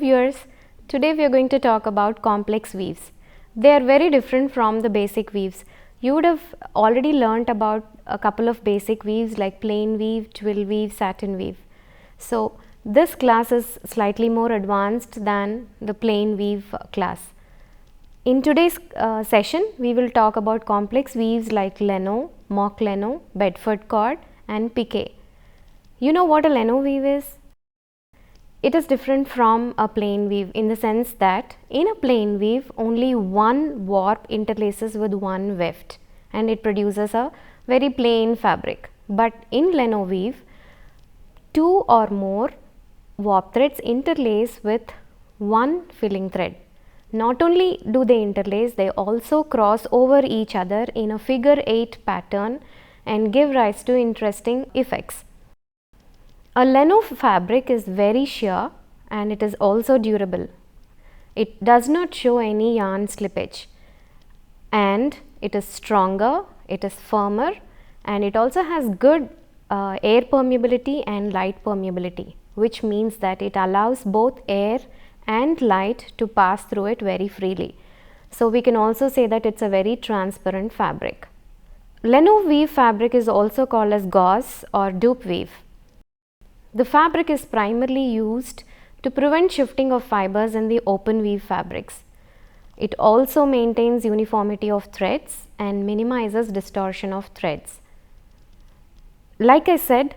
viewers, today we are going to talk about complex weaves. They are very different from the basic weaves. You would have already learnt about a couple of basic weaves like plain weave, twill weave, satin weave. So, this class is slightly more advanced than the plain weave class. In today's session, we will talk about complex weaves like leno, mock leno, Bedford cord and piqué. You know what a leno weave is? It is different from a plain weave in the sense that in a plain weave only one warp interlaces with one weft and it produces a very plain fabric. But in leno weave, two or more warp threads interlace with one filling thread. Not only do they interlace, they also cross over each other in a figure 8 pattern and give rise to interesting effects. A leno fabric is very sheer and it is also durable. It does not show any yarn slippage and it is stronger, it is firmer and it also has good air permeability and light permeability, which means that it allows both air and light to pass through it very freely. So, we can also say that it is a very transparent fabric. Leno weave fabric is also called as gauze or dupe weave. The fabric is primarily used to prevent shifting of fibers in the open weave fabrics. It also maintains uniformity of threads and minimizes distortion of threads. Like I said,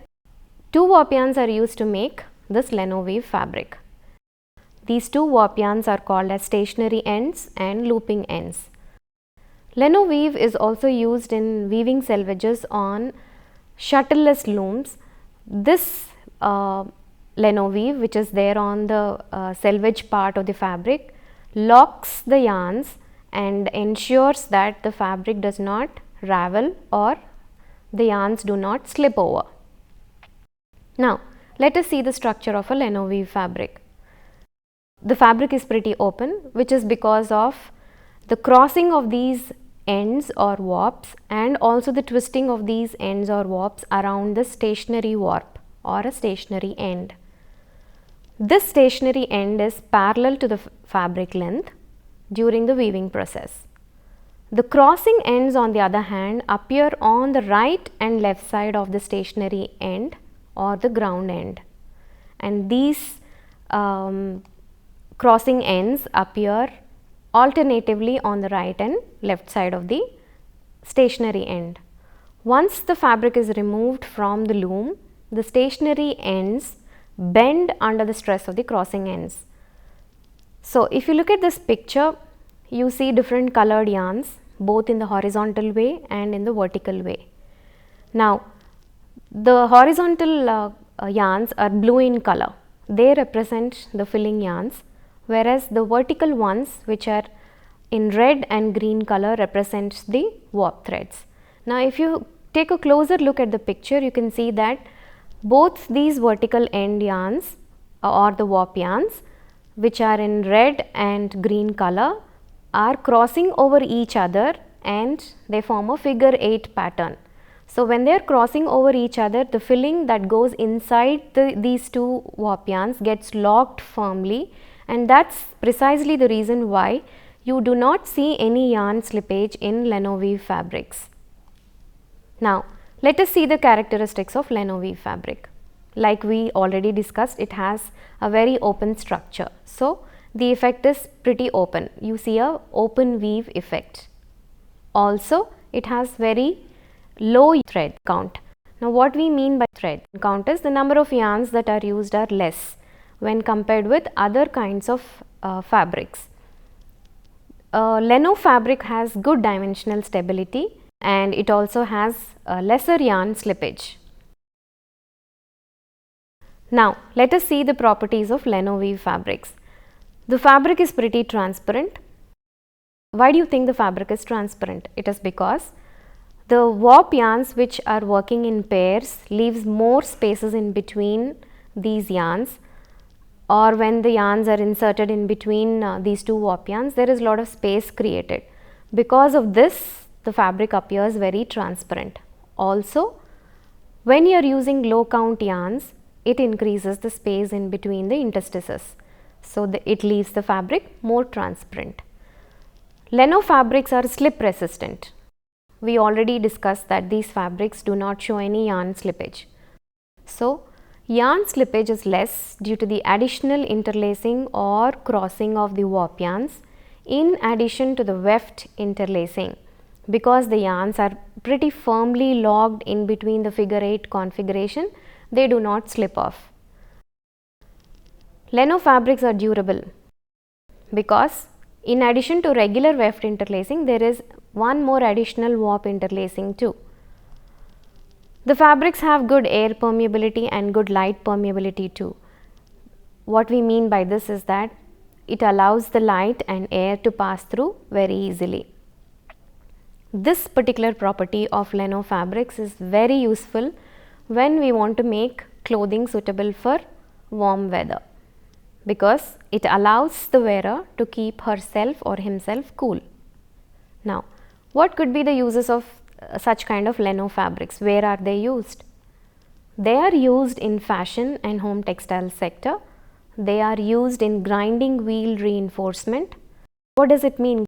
two warp yarns are used to make this leno weave fabric. These two warp yarns are called as stationary ends and looping ends. Leno weave is also used in weaving selvages on shuttleless looms. This leno weave, which is there on the selvage part of the fabric, locks the yarns and ensures that the fabric does not ravel or the yarns do not slip over. Now, let us see the structure of a leno weave fabric. The fabric is pretty open, which is because of the crossing of these ends or warps and also the twisting of these ends or warps around the stationary warp or a stationary end. This stationary end is parallel to the fabric length during the weaving process. The crossing ends, on the other hand, appear on the right and left side of the stationary end or the ground end, and these crossing ends appear alternatively on the right and left side of the stationary end. Once the fabric is removed from the loom, the stationary ends bend under the stress of the crossing ends. So, if you look at this picture, you see different colored yarns both in the horizontal way and in the vertical way. Now, the horizontal yarns are blue in color. They represent the filling yarns, whereas the vertical ones, which are in red and green color, represents the warp threads. Now, if you take a closer look at the picture, you can see that both these vertical end yarns or the warp yarns, which are in red and green color, are crossing over each other and they form a figure 8 pattern. So, when they are crossing over each other, the filling that goes inside these two warp yarns gets locked firmly, and that is precisely the reason why you do not see any yarn slippage in leno weave fabrics. Now, let us see the characteristics of leno weave fabric. Like we already discussed, it has a very open structure. So, the effect is pretty open. You see a open weave effect. Also, it has very low thread count. Now, what we mean by thread count is the number of yarns that are used are less when compared with other kinds of fabrics. Leno fabric has good dimensional stability and it also has lesser yarn slippage. Now, let us see the properties of leno weave fabrics. The fabric is pretty transparent. Why do you think the fabric is transparent? It is because the warp yarns which are working in pairs leaves more spaces in between these yarns, or when the yarns are inserted in between these two warp yarns, there is a lot of space created. Because of this, the fabric appears very transparent. Also, when you are using low count yarns, it increases the space in between the interstices. so it leaves the fabric more transparent. Leno fabrics are slip resistant. We already discussed that these fabrics do not show any yarn slippage. So, yarn slippage is less due to the additional interlacing or crossing of the warp yarns in addition to the weft interlacing, because the yarns are pretty firmly locked in between the figure 8 configuration, they do not slip off. Leno fabrics are durable because in addition to regular weft interlacing, there is one more additional warp interlacing too. The fabrics have good air permeability and good light permeability too. What we mean by this is that it allows the light and air to pass through very easily. This particular property of Leno fabrics is very useful when we want to make clothing suitable for warm weather, because it allows the wearer to keep herself or himself cool. Now, what could be the uses of such kind of Leno fabrics? Where are they used? They are used in fashion and home textile sector. They are used in grinding wheel reinforcement. What does it mean?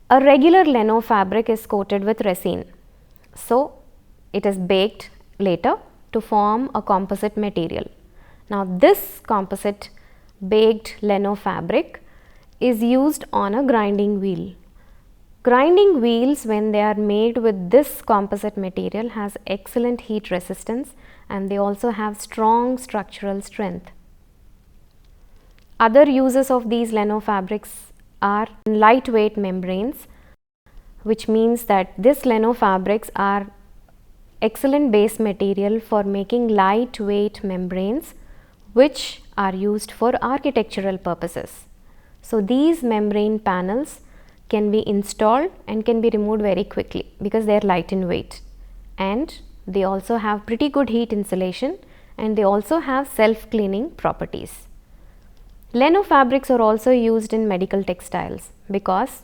A regular Leno fabric is coated with resin. So, it is baked later to form a composite material. Now, this composite baked Leno fabric is used on a grinding wheel. Grinding wheels, when they are made with this composite material, has excellent heat resistance and they also have strong structural strength. Other uses of these Leno fabrics are lightweight membranes, which means that this Leno fabrics are excellent base material for making lightweight membranes which are used for architectural purposes. So, these membrane panels can be installed and can be removed very quickly because they are light in weight, and they also have pretty good heat insulation, and they also have self-cleaning properties. Leno fabrics are also used in medical textiles because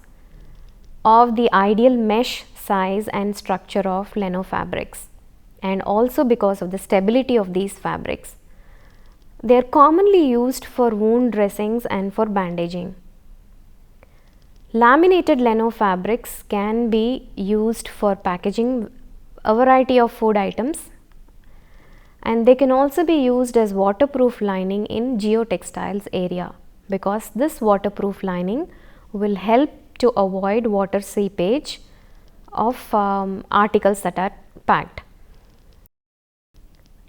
of the ideal mesh size and structure of Leno fabrics, and also because of the stability of these fabrics. They are commonly used for wound dressings and for bandaging. Laminated Leno fabrics can be used for packaging a variety of food items, and they can also be used as waterproof lining in geotextiles area, because this waterproof lining will help to avoid water seepage of articles that are packed.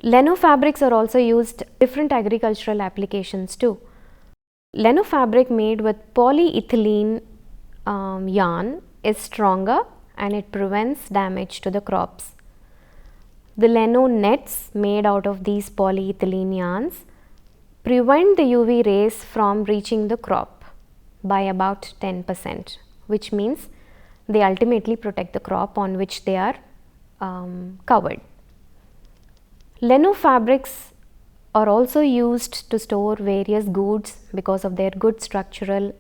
Leno fabrics are also used in different agricultural applications too. Leno fabric made with polyethylene yarn is stronger and it prevents damage to the crops. The Leno nets made out of these polyethylene yarns prevent the UV rays from reaching the crop by about 10%, which means they ultimately protect the crop on which they are covered. Leno fabrics are also used to store various goods because of their good structural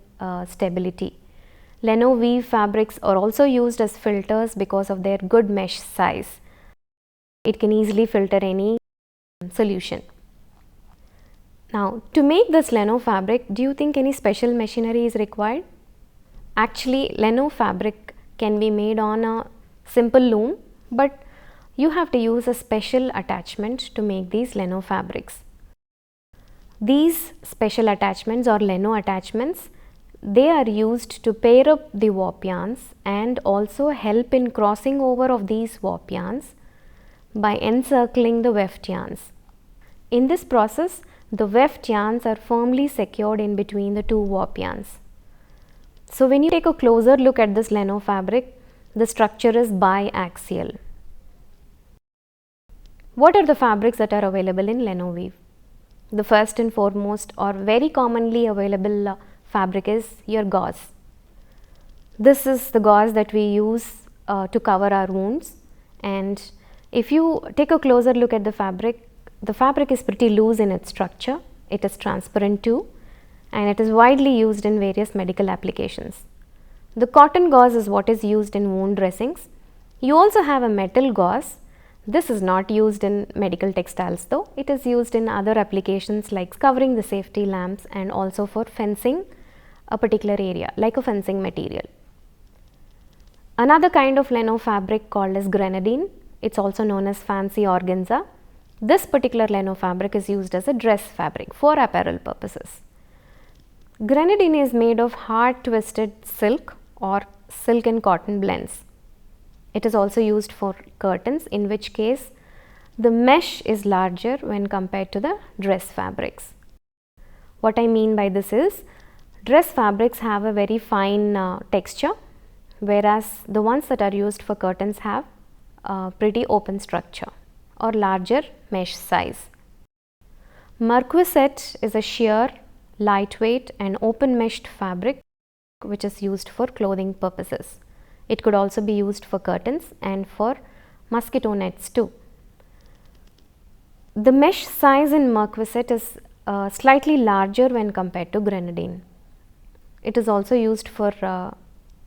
stability. Leno weave fabrics are also used as filters because of their good mesh size. It can easily filter any solution. Now, to make this Leno fabric, do you think any special machinery is required? Actually, Leno fabric can be made on a simple loom, but you have to use a special attachment to make these Leno fabrics. These special attachments or Leno attachments, they are used to pair up the warp yarns and also help in crossing over of these warp yarns by encircling the weft yarns. In this process, the weft yarns are firmly secured in between the two warp yarns. So, when you take a closer look at this Leno fabric, the structure is biaxial. What are the fabrics that are available in Leno weave? The first and foremost or very commonly available fabric is your gauze. This is the gauze that we use to cover our wounds, and if you take a closer look at the fabric is pretty loose in its structure. It is transparent too, and it is widely used in various medical applications. The cotton gauze is what is used in wound dressings. You also have a metal gauze This is not used in medical textiles though. It is used in other applications like covering the safety lamps and also for fencing a particular area like a fencing material. Another kind of leno fabric called as grenadine. It's also known as fancy organza. This particular leno fabric is used as a dress fabric for apparel purposes. Grenadine is made of hard twisted silk or silk and cotton blends. It is also used for curtains, in which case the mesh is larger when compared to the dress fabrics. What I mean by this is, dress fabrics have a very fine texture, whereas the ones that are used for curtains have a pretty open structure or larger mesh size. Marquisette is a sheer, lightweight and open meshed fabric which is used for clothing purposes. It could also be used for curtains and for mosquito nets too. The mesh size in marquisette is slightly larger when compared to grenadine. It is also used for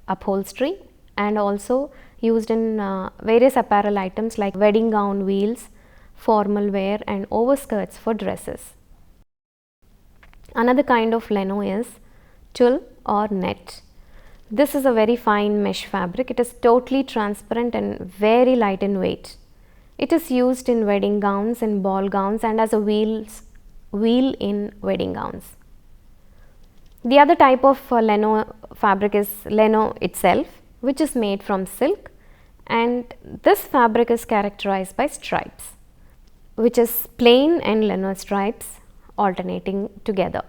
upholstery and also used in various apparel items like wedding gown wheels, formal wear and overskirts for dresses. Another kind of leno is tulle or net. This is a very fine mesh fabric. It is totally transparent and very light in weight. It is used in wedding gowns and ball gowns and as a wheel in wedding gowns. The other type of leno fabric is leno itself, which is made from silk, and this fabric is characterized by stripes, which is plain and leno stripes alternating together.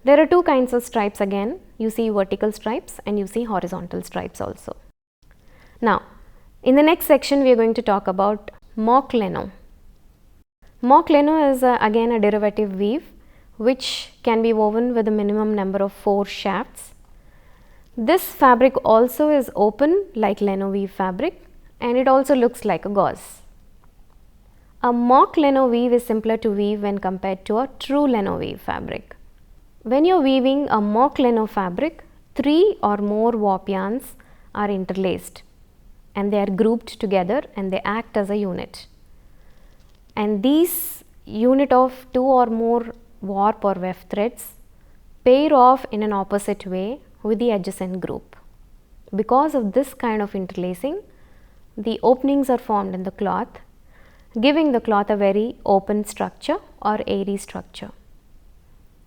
There are two kinds of stripes again. You see vertical stripes and you see horizontal stripes also. Now, in the next section we are going to talk about mock leno. Mock leno is again a derivative weave which can be woven with a minimum number of 4 shafts. This fabric also is open like leno weave fabric and it also looks like a gauze. A mock leno weave is simpler to weave when compared to a true leno weave fabric. When you are weaving a mock leno fabric, 3 or more warp yarns are interlaced and they are grouped together and they act as a unit. And these unit of 2 or more warp or weft threads pair off in an opposite way with the adjacent group. Because of this kind of interlacing, the openings are formed in the cloth, giving the cloth a very open structure or airy structure.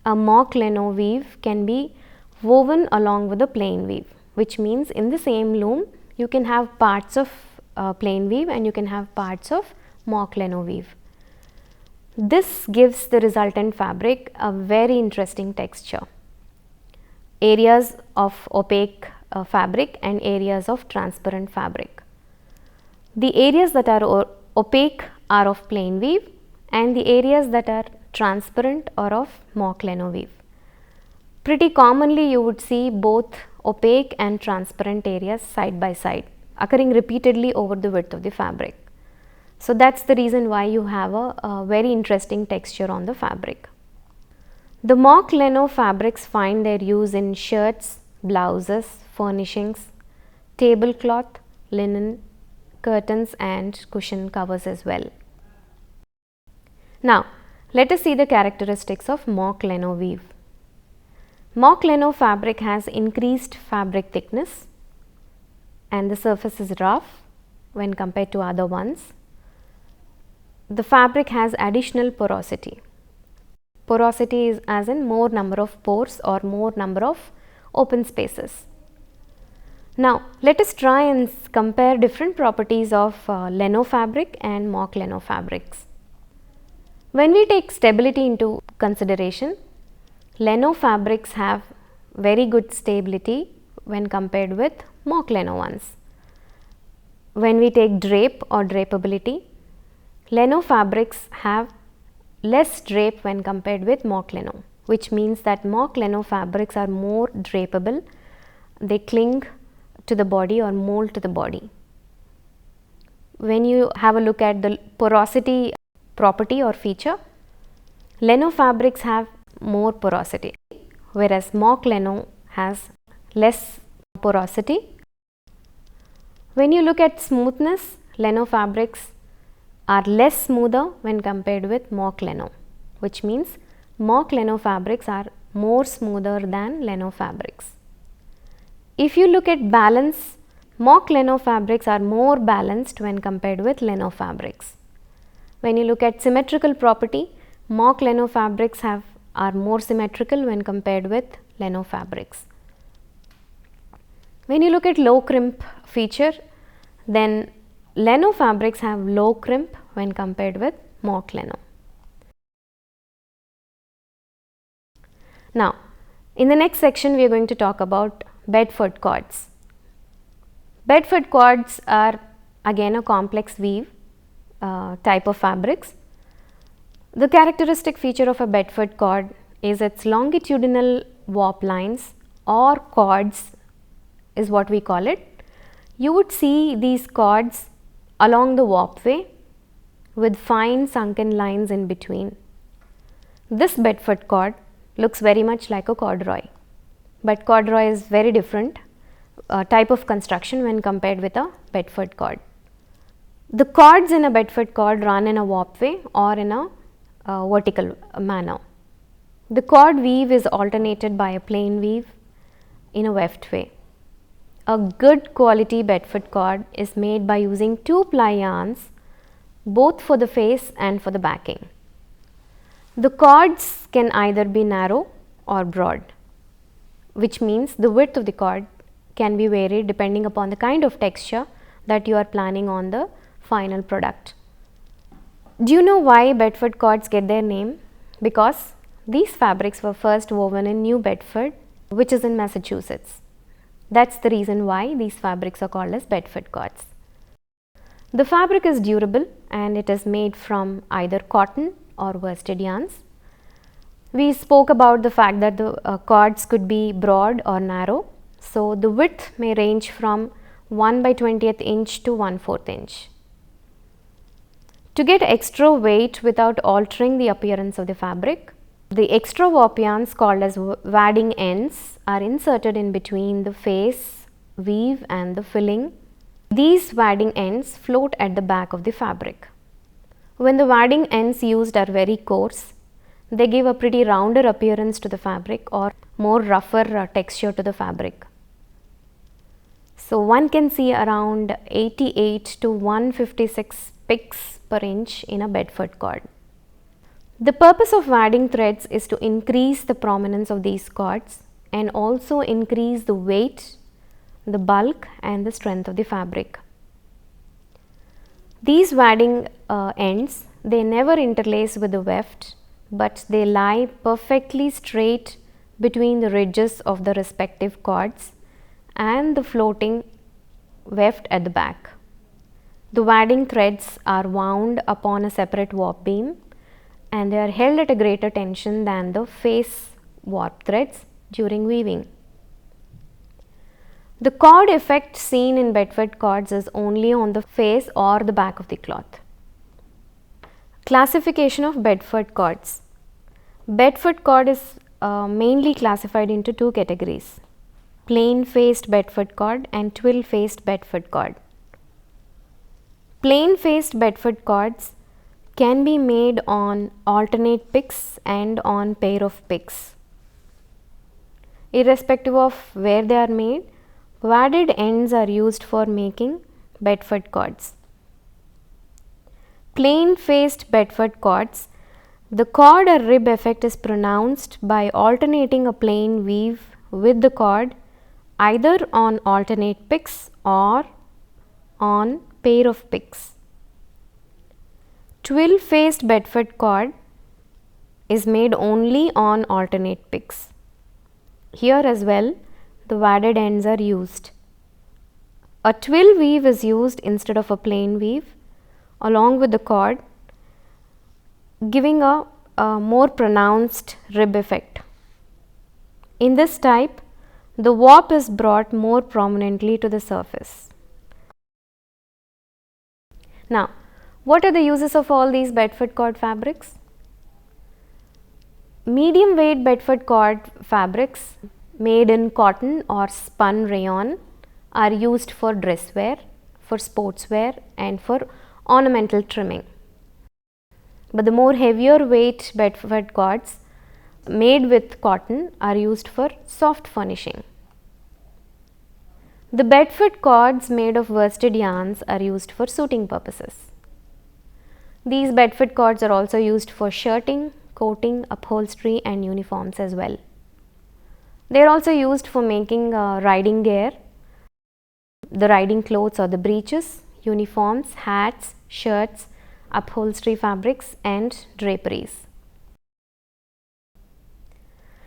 A mock leno weave can be woven along with a plain weave, which means in the same loom you can have parts of plain weave and you can have parts of mock leno weave. This gives the resultant fabric a very interesting texture. Areas of opaque fabric and areas of transparent fabric. The areas that are opaque are of plain weave and the areas that are transparent or of mock leno weave. Pretty commonly you would see both opaque and transparent areas side by side occurring repeatedly over the width of the fabric. So that's the reason why you have a very interesting texture on the fabric. The mock leno fabrics find their use in shirts, blouses, furnishings, tablecloth, linen, curtains and cushion covers as well. Now, let us see the characteristics of mock leno weave. Mock leno fabric has increased fabric thickness and the surface is rough when compared to other ones. The fabric has additional porosity. Porosity is as in more number of pores or more number of open spaces. Now, let us try and compare different properties of leno fabric and mock leno fabrics. When we take stability into consideration, leno fabrics have very good stability when compared with mock leno ones. When we take drape or drapeability, leno fabrics have less drape when compared with mock leno, which means that mock leno fabrics are more drapeable. They cling to the body or mold to the body. When you have a look at the porosity property or feature, leno fabrics have more porosity, whereas mock leno has less porosity. When you look at smoothness, leno fabrics are less smoother when compared with mock leno, which means mock leno fabrics are more smoother than leno fabrics. If you look at balance, mock leno fabrics are more balanced when compared with leno fabrics. When you look at symmetrical property, mock leno fabrics are more symmetrical when compared with leno fabrics. When you look at low crimp feature, then leno fabrics have low crimp when compared with mock leno. Now, in the next section we are going to talk about Bedford cords. Bedford cords are again a complex weave type of fabrics. The characteristic feature of a Bedford cord is its longitudinal warp lines or cords is what we call it. You would see these cords along the warpway with fine sunken lines in between. This Bedford cord looks very much like a corduroy, but corduroy is very different type of construction when compared with a Bedford cord. The cords in a Bedford cord run in a warpway or in a vertical manner. The cord weave is alternated by a plain weave in a weft way. A good quality Bedford cord is made by using 2-ply yarns both for the face and for the backing. The cords can either be narrow or broad, which means the width of the cord can be varied depending upon the kind of texture that you are planning on the final product. Do you know why Bedford cords get their name? Because these fabrics were first woven in New Bedford, which is in Massachusetts. That's the reason why these fabrics are called as Bedford cords. The fabric is durable and it is made from either cotton or worsted yarns. We spoke about the fact that the cords could be broad or narrow. So, the width may range from 1/20th inch to 1/4 inch. To get extra weight without altering the appearance of the fabric, the extra warp yarns called as wadding ends are inserted in between the face, weave and the filling. These wadding ends float at the back of the fabric. When the wadding ends used are very coarse, they give a pretty rounder appearance to the fabric or more rougher texture to the fabric. So, one can see around 88 to 156 picks per inch in a Bedford cord. The purpose of wadding threads is to increase the prominence of these cords and also increase the weight, the bulk and the strength of the fabric. These wadding ends, they never interlace with the weft, but they lie perfectly straight between the ridges of the respective cords and the floating weft at the back. The wadding threads are wound upon a separate warp beam and they are held at a greater tension than the face warp threads during weaving. The cord effect seen in Bedford cords is only on the face or the back of the cloth. Classification of Bedford cords. Bedford cord is mainly classified into two categories: plain faced Bedford cord and twill faced Bedford cord. Plain faced Bedford cords can be made on alternate picks and on pair of picks. Irrespective of where they are made, wadded ends are used for making Bedford cords. Plain faced Bedford cords, the cord or rib effect is pronounced by alternating a plain weave with the cord either on alternate picks or on pair of picks. Twill faced Bedford cord is made only on alternate picks. Here as well, the wadded ends are used. A twill weave is used instead of a plain weave along with the cord, giving a more pronounced rib effect. In this type, the warp is brought more prominently to the surface. Now, what are the uses of all these Bedford cord fabrics? Medium weight Bedford cord fabrics made in cotton or spun rayon are used for dress wear, for sportswear and for ornamental trimming. But the more heavier weight bedford cords made with cotton are used for soft furnishing. The bedford cords made of worsted yarns are used for suiting purposes. These bedford cords are also used for shirting, coating, upholstery and uniforms as well. They are also used for making riding gear, the riding clothes or the breeches, uniforms, hats, shirts, upholstery fabrics and draperies.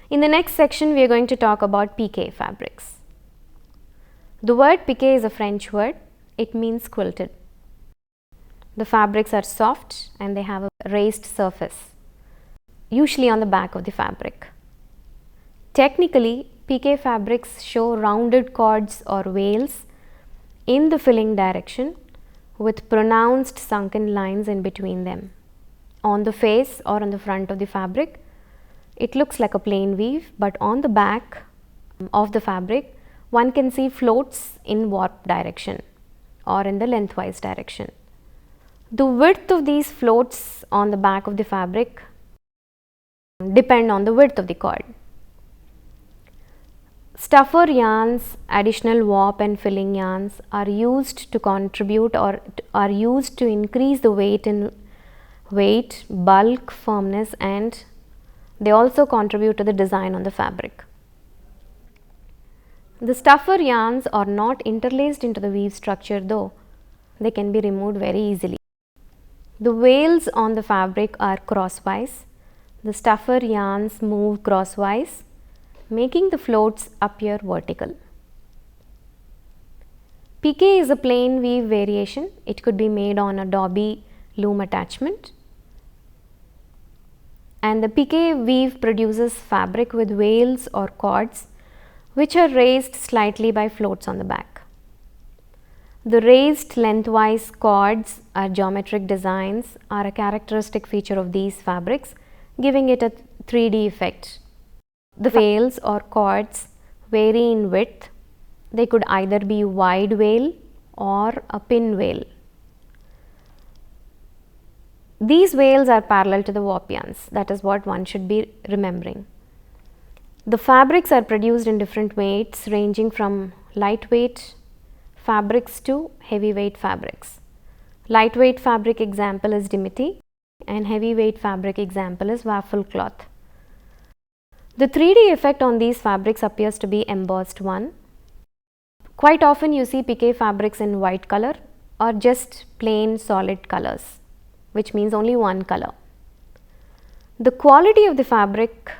In the next section, we are going to talk about piqué fabrics. The word piqué is a French word. It means quilted. The fabrics are soft and they have a raised surface, usually on the back of the fabric. Technically, piqué fabrics show rounded cords or veils in the filling direction with pronounced sunken lines in between them. On the face or on the front of the fabric, it looks like a plain weave, but on the back of the fabric, one can see floats in warp direction or in the lengthwise direction. The width of these floats on the back of the fabric depend on the width of the cord. Stuffer yarns, additional warp and filling yarns are used to contribute or are used to increase the weight, bulk, firmness, and they also contribute to the design on the fabric. The stuffer yarns are not interlaced into the weave structure, though they can be removed very easily. The veils on the fabric are crosswise. The stuffer yarns move crosswise, making the floats appear vertical. Piqué is a plain weave variation. It could be made on a dobby loom attachment. And the piqué weave produces fabric with veils or cords which are raised slightly by floats on the back. The raised lengthwise cords or geometric designs are a characteristic feature of these fabrics, giving it a 3D effect. The veils or cords vary in width. They could either be wide veil or a pin veil. These veils are parallel to the warp yarns. That is what one should be remembering. The fabrics are produced in different weights, ranging from lightweight fabrics to heavyweight fabrics. Lightweight fabric example is dimity and heavyweight fabric example is waffle cloth. The 3D effect on these fabrics appears to be embossed one. Quite often you see piqué fabrics in white color or just plain solid colors, which means only one color. The quality of the fabric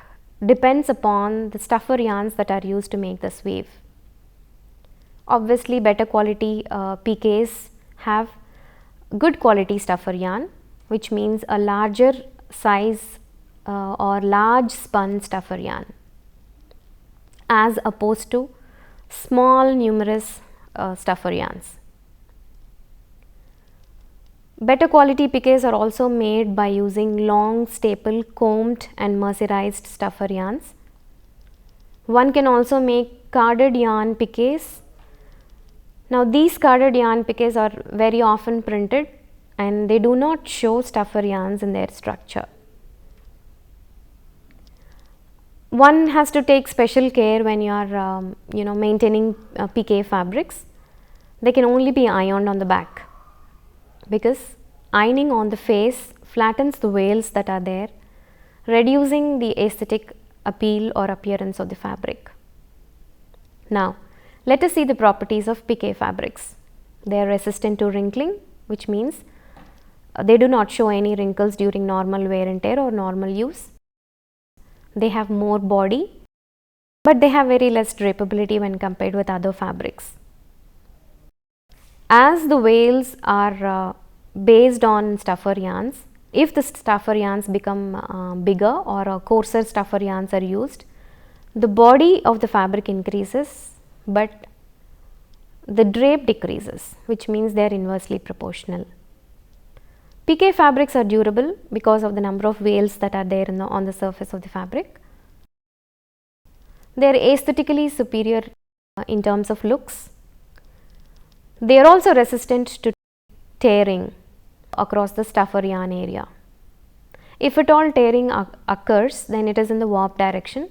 depends upon the stuffer yarns that are used to make this weave. Obviously, better quality piqués have good quality stuffer yarn, which means a larger size or large spun stuffer yarn, as opposed to small numerous stuffer yarns. Better quality piqués are also made by using long staple combed and mercerized stuffer yarns. One can also make carded yarn piqués. Now these carded yarn piqués are very often printed and they do not show stuffer yarns in their structure. One has to take special care when you are maintaining piqué fabrics. They can only be ironed on the back, because ironing on the face flattens the veils that are there, reducing the aesthetic appeal or appearance of the fabric. Now, let us see the properties of piqué fabrics. They are resistant to wrinkling, which means they do not show any wrinkles during normal wear and tear or normal use. They have more body, but they have very less drapability when compared with other fabrics. As the veils are based on stuffer yarns, if the stuffer yarns become bigger or coarser stuffer yarns are used, the body of the fabric increases, but the drape decreases, which means they are inversely proportional. Piqué fabrics are durable because of the number of veils that are there on the surface of the fabric. They are aesthetically superior in terms of looks. They are also resistant to tearing across the stuffer yarn area. If at all tearing occurs, then it is in the warp direction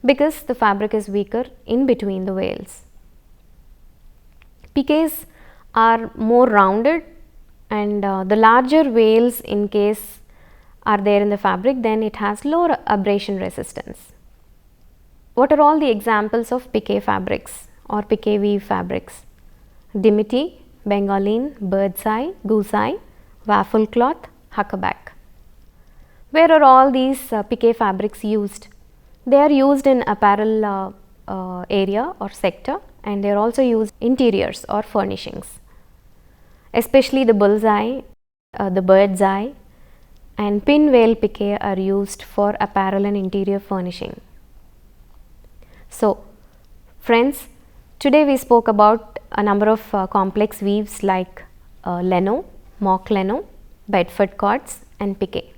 because the fabric is weaker in between the wales. Piquets are more rounded, and the larger wales in case are there in the fabric, then it has lower abrasion resistance. What are all the examples of piquet fabrics or piquet weave fabrics? Dimity, Bengaline, bird's eye, goose eye, waffle cloth, huckaback. Where are all these piquet fabrics used? They are used in apparel area or sector, and they are also used interiors or furnishings, especially the bull's eye, the bird's eye and pinwheel piquet are used for apparel and interior furnishing. So friends, today we spoke about a number of complex weaves like leno, mock leno, Bedford cords and piquet.